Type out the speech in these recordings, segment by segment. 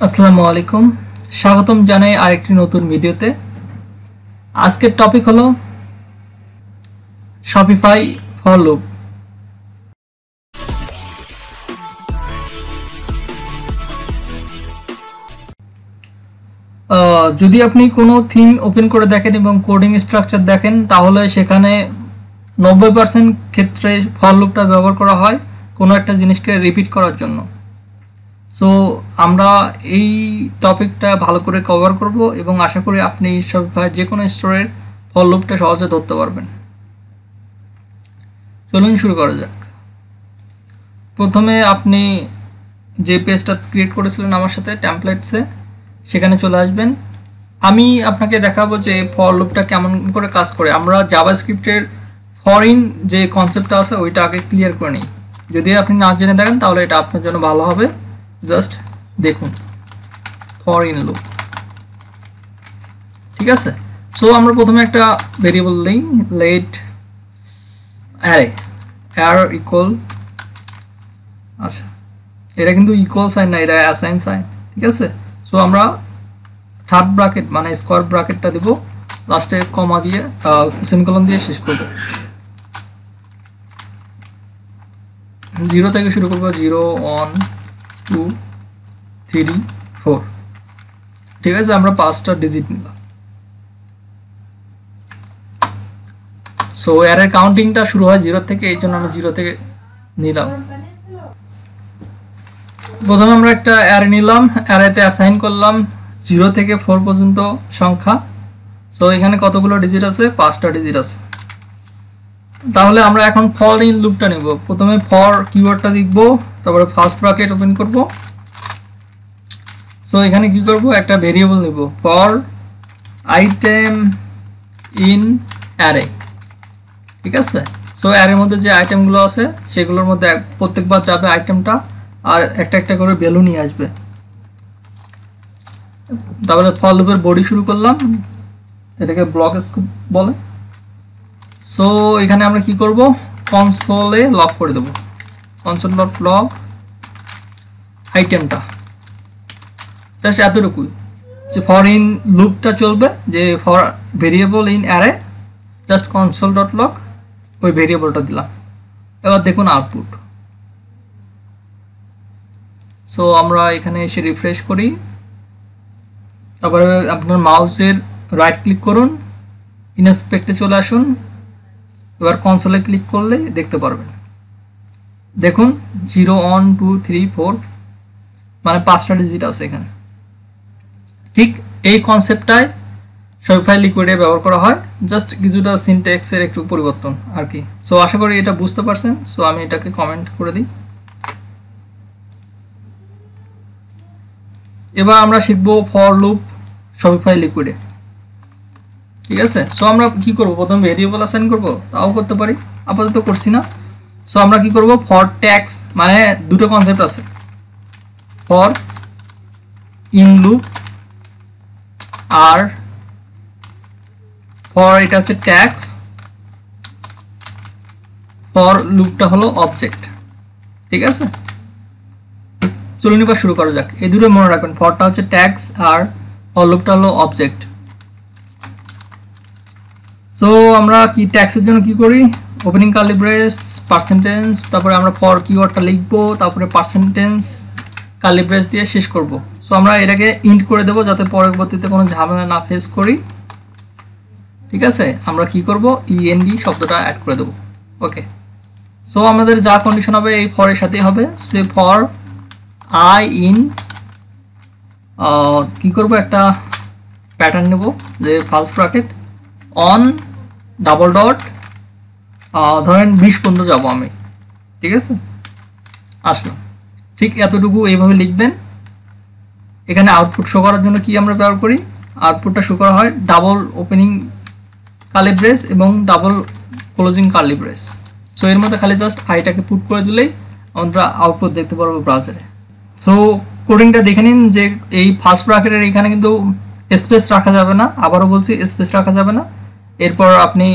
আসসালামু আলাইকুম, স্বাগতম জানাই আরেকটি নতুন ভিডিওতে। আজকের টপিক হলো শপিফাই ফর লুপ। যদি আপনি কোনো থিম ওপেন করে দেখেন এবং কোডিং স্ট্রাকচার দেখেন, তাহলে সেখানে 90% ক্ষেত্রে ফর লুপটা ব্যবহার করা হয় কোনো একটা জিনিসকে রিপিট করার জন্য। সো আমরা এই টপিকটা ভালো করে কভার করব এবং আশা করি আপনি শপিফাই যে কোনো স্টোরের ফর লুপটা সহজে ধরতে পারবেন। চলুন শুরু করা যাক। প্রথমে আপনি যে পেজটা ক্রিয়েট করেছিলেন আমার সাথে টেমপ্লেটসে, সেখানে চলে আসবেন। আমি আপনাকে দেখাবো যে ফর লুপটা কেমন করে কাজ করে। আমরা জাভাস্ক্রিপ্টের ফরিন যে কনসেপ্টটা আছে ওইটা আগে ক্লিয়ার করে নিই। যদি আপনি না জেনে দেখেন তাহলে এটা আপনার জন্য ভালো হবে। জাস্ট দেখুন ফর ইন লুপ, ঠিক আছে। সো আমরা প্রথমে একটা ভেরিয়েবল নেই, লেট অ্যারে অ্যার ইকুয়াল, আচ্ছা এটা কিন্তু ইকুয়াল সাইন না, এটা অ্যাসাইন সাইন, ঠিক আছে। সো আমরা থার্ড ব্র্যাকেট মানে স্কোয়ার ব্র্যাকেটটা দেব, লাস্টে কমা দিয়ে সেমিকোলন দিয়ে শেষ করব। 0 থেকে শুরু করব, 0 1 2 3 4, ঠিক আছে। আমরা 5টা ডিজিট নিলাম। সো অ্যারের কাউন্টিংটা শুরু হয় 0 থেকে, এই জন্য আমরা 0 থেকে নিলাম। প্রথমে আমরা একটা অ্যারে নিলাম, অ্যারেতে অ্যাসাইন করলাম 0 থেকে 4 পর্যন্ত সংখ্যা। সো এখানে কতগুলো ডিজিট আছে? 5টা ডিজিট আছে। তাহলে আমরা এখন ফর ইন লুপটা নেব। প্রথমে ফর কিওয়ার্ডটা লিখব, তারপরে ফার্স্ট ব্র্যাকেট ওপেন করব। সো এখানে কি করব, একটা ভেরিয়েবল নেব, ফর আইটেম ইন অ্যারে, ঠিক আছে। সো অ্যারের মধ্যে যে আইটেমগুলো আছে সেগুলোর মধ্যে প্রত্যেকবার যাবে আইটেমটা, আর একটা একটা করে ভ্যালু নিয়ে আসবে। তারপরে ফর লুপের বডি শুরু করলাম, এটাকে ব্লক স্কোপ বলে। সো এখানে আমরা কি করব, কনসোলে লক করে দেব, কনসোল ডট লক আইটেমটা। জাস্ট এতটুকুই যে ফর ইন লুপটা চলবে, যে for variable in array, just console dot lock ওই ভেরিয়েবলটা দিলাম। এবার দেখুন আউটপুট। সো আমরা এখানে এসে রিফ্রেশ করি, তারপরে আপনার মাউসের রাইট ক্লিক করুন, ইনস্পেক্টে চলে আসুন। এবার কনসোলে ক্লিক করলে দেখতে পারবেন, দেখুন 0 1 2 3 4 মানে 5টা ডিজিট আছে এখানে। ঠিক এই কনসেপ্টটাই শপিফাই লিকুইডে ব্যবহার করা হয়, জাস্ট কিছুটা সিনট্যাক্সের একটু পরিবর্তন আর কি। সো আশা করি এটা বুঝতে পারছেন। সো আমি এটাকে কমেন্ট করে দিই। এবার আমরা শিখবো ফর লুপ শপিফাই লিকুইডে, ঠিক আছে। সো আমরা কি করব, প্রথমে ভেরিয়েবল অ্যাসাইন করব, তাও করতে পারি, আপাতত করছি না। সো আমরা কি করব, ফর ট্যাক্স মানে দুটো কনসেপ্ট আছে, ফর ইন লুপ আর ফর এটা হচ্ছে ট্যাক্স, ফর লুপটা হলো অবজেক্ট, ঠিক আছে। চলুন এবার শুরু করা যাক। এই দুটো মনে রাখবেন, ফরটা হচ্ছে ট্যাক্স আর ফর লুপটা হলো অবজেক্ট। সো আমরা কি ট্যাক্সের জন্য কি করি, ওপেনিং কার্লি ব্রেস পার্সেন্টেজ, তারপরে আমরা ফর কিওয়ার্ডটা লিখবো, তারপরে পার্সেন্টেজ কার্লি ব্রেস দিয়ে শেষ করব। সো আমরা এটাকে ইন্ট করে দেবো যাতে পরবর্তীতে কোনো ঝামেলা না ফেস করি, ঠিক আছে। আমরা কি করব, ইএনডি শব্দটা অ্যাড করে দেবো, ওকে। সো আমাদের যা কন্ডিশন হবে এই ফরের সাথেই হবে। সে ফর আই ইন কি করব, একটা প্যাটার্ন নেব, যে first bracket on double dot, ধরেন 20 পর্যন্ত যাবো আমি, ঠিক আছে। আসলাম, ঠিক এতটুকু এইভাবে লিখবেন। এখানে আউটপুট শো করার জন্য কি আমরা ব্যবহার করি, আউটপুটটা শো করা হয় ডাবল ওপেনিং কার্লি ব্রেস এবং double closing curly brace. So এর মধ্যে খালি জাস্ট আইটাকে পুট করে দিলেই আমরা আউটপুট দেখতে পারবো ব্রাউজারে। সো কোডিংটা দেখে নিন যে এই ফার্স্ট ব্র্যাকেটের এখানে কিন্তু স্পেস রাখা যাবে না, আবারও বলছি স্পেস রাখা যাবে না। এরপর আপনি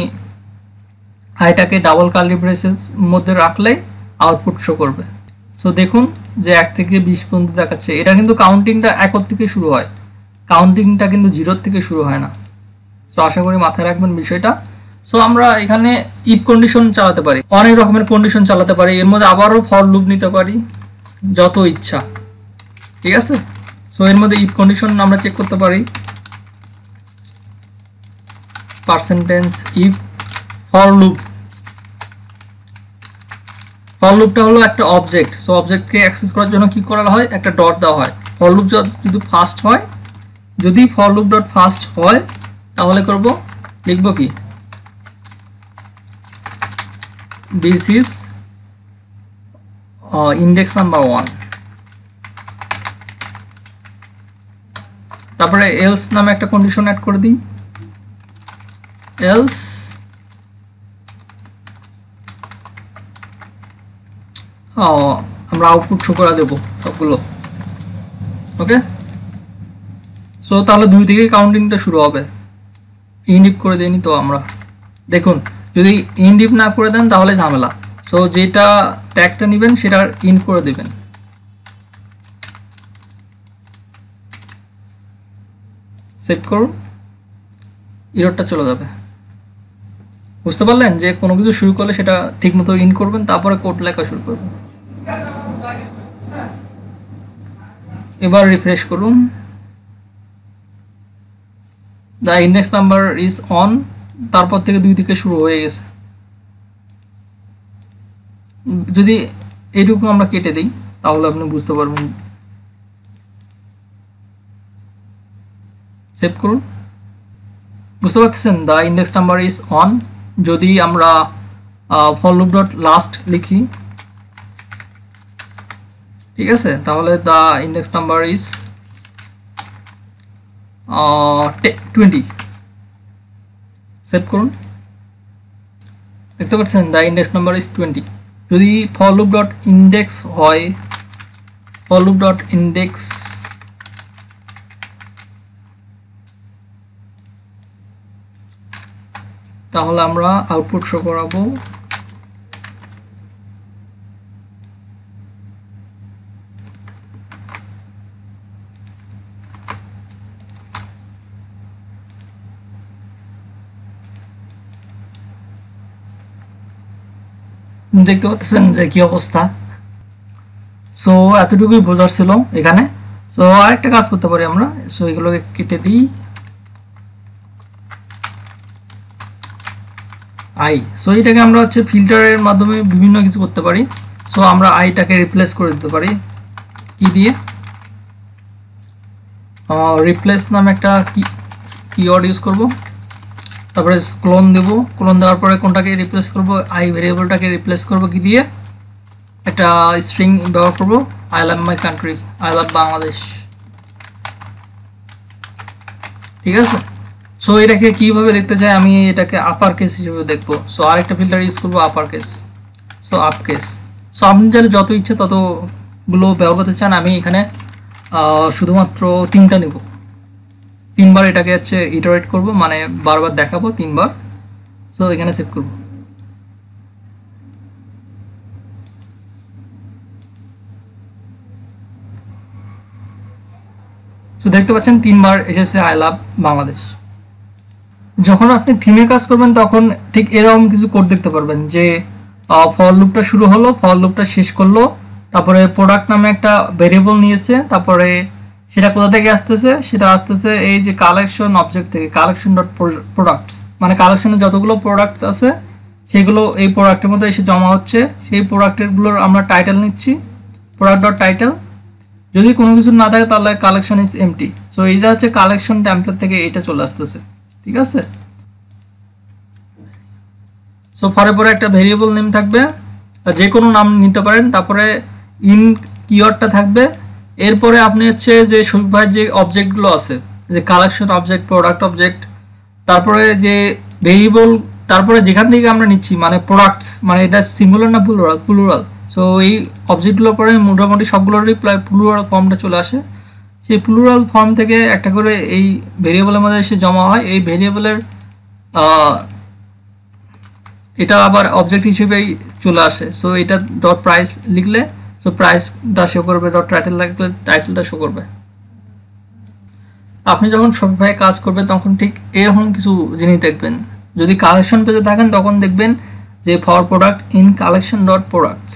আইটাকে ডাবল কার্লি ব্রেসের মধ্যে রাখলে আউটপুট শো করবে। সো দেখুন যে 1 থেকে 20 পর্যন্ত দেখাচ্ছে, এটা কিন্তু কাউন্টিংটা 1 থেকে শুরু হয়, কাউন্টিংটা কিন্তু 0 থেকে শুরু হয় না। সো আশা করি মাথায় রাখবেন বিষয়টা। সো আমরা এখানে ইফ কন্ডিশন চালাতে পারি, অনেক রকমের কন্ডিশন চালাতে পারি, এর মধ্যে আবারও ফর লুপ নিতে পারি যত ইচ্ছা, ঠিক আছে। সো এর মধ্যে ইফ কন্ডিশন আমরা চেক করতে পারি, percentage if for loop. For লুপটা হলো একটা অবজেক্ট। সো অবজেক্টকে অ্যাক্সেস করার জন্য কি করা হয়, একটা ডট দেওয়া হয়। ফর লুপ যদি ফার্স্ট হয়, যদি ফর লুপ ডট ফার্স্ট হয় তাহলে করব, লিখব কি, দিস ইজ ইন্ডেক্স নাম্বার 1। তারপরে এলস নামে একটা কন্ডিশন অ্যাড করে দিই, এলস আমরা আউটপুট শো করে দেবো সবগুলো, ওকে। সো তাহলে 2 থেকে কাউন্টিংটা শুরু হবে। ইনডিপ করে দিইনি তো আমরা, দেখুন যদি ইনডিপ না করে দেন তাহলে ঝামেলা। সো যেটা ট্যাগটা নেবেন সেটা ইন করে দেবেন। সেভ করুন, এররটা চলে যাবে। বুঝতে পারলেন যে কোনো কিছু শুরু করলে সেটা ঠিকমতো ইন করবেন, তারপরে কোড লেখা শুরু করবেন। এবার রিফ্রেশ করুন, the index number is on, তারপর থেকে 2 থেকে শুরু হয়ে গেছে। যদি এইটুকু আমরা কেটে দিই তাহলে আপনি বুঝতে পারবেন। সেভ করুন, বুঝতে পারছেন the index number is on. যদি আমরা ফর লুপ ডট লাস্ট লিখি, ঠিক আছে, তাহলে the index number is 20। Save করুন, দেখতে পাচ্ছেন দ্য ইন্ডেক্স নাম্বার ইজ 20। যদি ফর লুপ ডট ইন্ডেক্স হয়, ফর লুপ ডট ইন্ডেক্স তাহলে আমরা আউটপুট শো করাবো, দেখতে পাচ্ছেন যে কি অবস্থা। সো এতটুকুই বোঝার ছিল এখানে। সো আরেকটা কাজ করতে পারি আমরা, সো এগুলোকে কেটে দিই, আই। সো এটাকে আমরা হচ্ছে ফিল্টারের মাধ্যমে বিভিন্ন কিছু করতে পারি। সো আমরা আইটাকে রিপ্লেস করে দিতে পারি কি দিয়ে, রিপ্লেস নামে একটা কিওয়ার্ড ইউজ করব, তারপরে ক্লোন দেব, ক্লোন দেওয়ার পরে কোনটাকে রিপ্লেস করব, আই ভেরিয়েবলটাকে রিপ্লেস করব কি দিয়ে, একটা স্ট্রিং ব্যবহার করব, I love my country, I love Bangladesh, ঠিক আছে। সো এটাকে কিভাবে দেখতে চাই, আমি এটাকে আপার কেস হিসেবে দেখবো। সো আরেকটা ফিল্টার ইউজ করবো upper case, so up case. So আপনি যারা যত ইচ্ছে ততগুলো ব্যবহার করতে চান, আমি এখানে শুধুমাত্র 3টা নেব। 3বার এটাকে হচ্ছে ইটারেট করব, মানে বারবার দেখাবো 3বার। সো এখানে সেভ করব। সো দেখতে পাচ্ছেন 3বার এসেছে আই লাভ বাংলাদেশ। যখন আপনি থিমে কাজ করবেন তখন ঠিক এরকম কিছু কোড দেখতে পারবেন যে ফর লুপটা শুরু হলো, ফর লুপটা শেষ করলো, তারপরে প্রোডাক্ট নামে একটা ভেরিয়েবল নিয়েছে, তারপরে সেটা কোথা থেকে আসতেছে, সেটা আসতেছে এই যে কালেকশন অবজেক্ট থেকে, কালেকশন ডট প্রোডাক্টস, মানে কালেকশনে যতগুলো প্রোডাক্ট আছে সেগুলো এই প্রোডাক্টের মধ্যে এসে জমা হচ্ছে। সেই প্রোডাক্টেরগুলোর আমরা টাইটেল নিচ্ছি, প্রোডাক্ট ডট টাইটেল। যদি কোনো কিছু না থাকে তাহলে কালেকশন ইজ এমটি। সো এইটা হচ্ছে কালেকশন টেমপ্লেট থেকে এটা চলে আসতেছে, ঠিক আছে। সো পরে একটা ভেরিয়েবল নেম থাকবে, যে কোনো নাম নিতে পারেন, তারপরে ইন কিওয়ার্ডটা থাকবে। এরপরে আপনি হচ্ছে যে শফিক ভাইয়ের যে অবজেক্টগুলো আছে, যে কালেকশন অবজেক্ট, প্রোডাক্ট অবজেক্ট, তারপরে যে ভেরিয়েবল, তারপরে যেখান থেকে আমরা নিচ্ছি মানে প্রোডাক্টস, মানে এটা সিঙ্গুলার না প্লুরাল। সো এই অবজেক্টগুলোর পরে মোটামুটি সবগুলোরই প্লুরাল ফর্মটা চলে আসে। সেই প্লুরাল ফর্ম থেকে একটা করে এই ভেরিয়েবলের মধ্যে এসে জমা হয়। এই ভেরিয়েবলের এটা আবার অবজেক্ট হিসেবেই চলে আসে। সো এটা ডট প্রাইস লিখলে সো প্রাইসটা শো করবে, ডট টাইটেল লাগলে টাইটেলটা শো করবে। আপনি যখন শপিফাই কাজ করবেন তখন ঠিক এরকম কিছু জিনিস দেখবেন। যদি কালেকশন পেজে থাকেন তখন দেখবেন যে for product in collection dot products,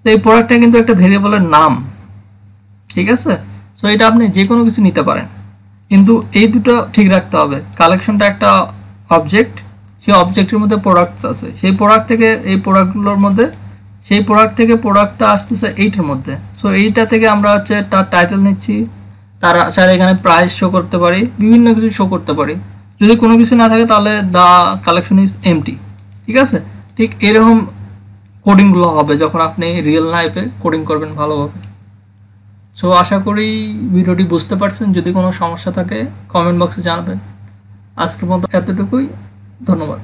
এই প্রোডাক্টটা কিন্তু একটা ভেরিয়েবলের নাম, ঠিক আছে। সো এটা আপনি যে কোনো কিছু নিতে পারেন, কিন্তু এই দুটো ঠিক রাখতে হবে। কালেকশনটা একটা অবজেক্ট, সেই অবজেক্টের মধ্যে প্রোডাক্টস আছে, সেই প্রোডাক্ট থেকে এই প্রোডাক্টগুলোর মধ্যে, সেই প্রোডাক্ট থেকে প্রোডাক্টটা আসতেছে এইটার মধ্যে। সো এইটা থেকে আমরা হচ্ছে তার টাইটেল নিচ্ছি, তার চাইলে এখানে প্রাইস শো করতে পারি, বিভিন্ন কিছু শো করতে পারি। যদি কোনো কিছু না থাকে তাহলে দ্য কালেকশন ইজ এমটি, ঠিক আছে। ঠিক এরকম কোডিংগুলো হবে যখন আপনি রিয়েল লাইফে কোডিং করবেন ভালোভাবে। সো আশা করি ভিডিওটি বুঝতে পারছেন। যদি কোনো সমস্যা থাকে কমেন্ট বক্সে জানাবেন। আজকের মতো এতটুকুই, ধন্যবাদ।